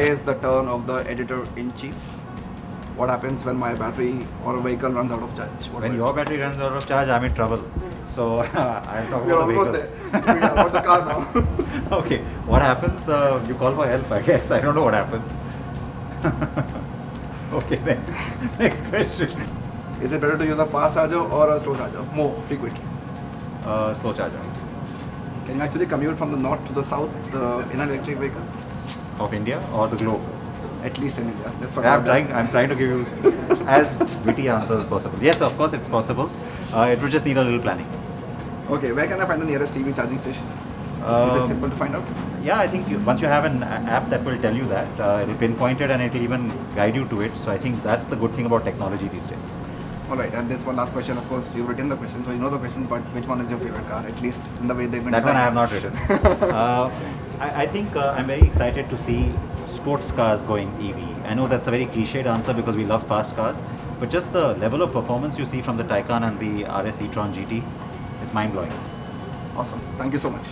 today is the turn of the editor-in-chief. What happens when my battery or a vehicle runs out of charge? When your battery runs out of charge, I'm in trouble. So I'll talk We're about the almost vehicle. there. Yeah, about the car now. Okay, what happens? You call for help, I guess. I don't know what happens. Okay, then. Next question. Is it better to use a fast charger or a slow charger more frequently? Slow charger. Can you actually commute from the north to the south in an electric vehicle? Of India or the globe? At least in India. Let's talk I'm about that. trying to give you as witty answers as possible. Yes, of course it's possible. It would just need a little planning. Okay, where can I find the nearest EV charging station? Is it simple to find out? Yeah, I think once you have an app that will tell you that, it'll pinpoint it and it'll even guide you to it. So I think that's the good thing about technology these days. Alright, and this one last question, of course, you've written the question, so you know the questions, but which one is your favorite car, at least in the way they've been That one I have designed? not written. I think I'm very excited to see sports cars going EV. I know that's a very cliched answer because we love fast cars, but just the level of performance you see from the Taycan and the RS e-tron GT is mind-blowing. Awesome. Thank you so much.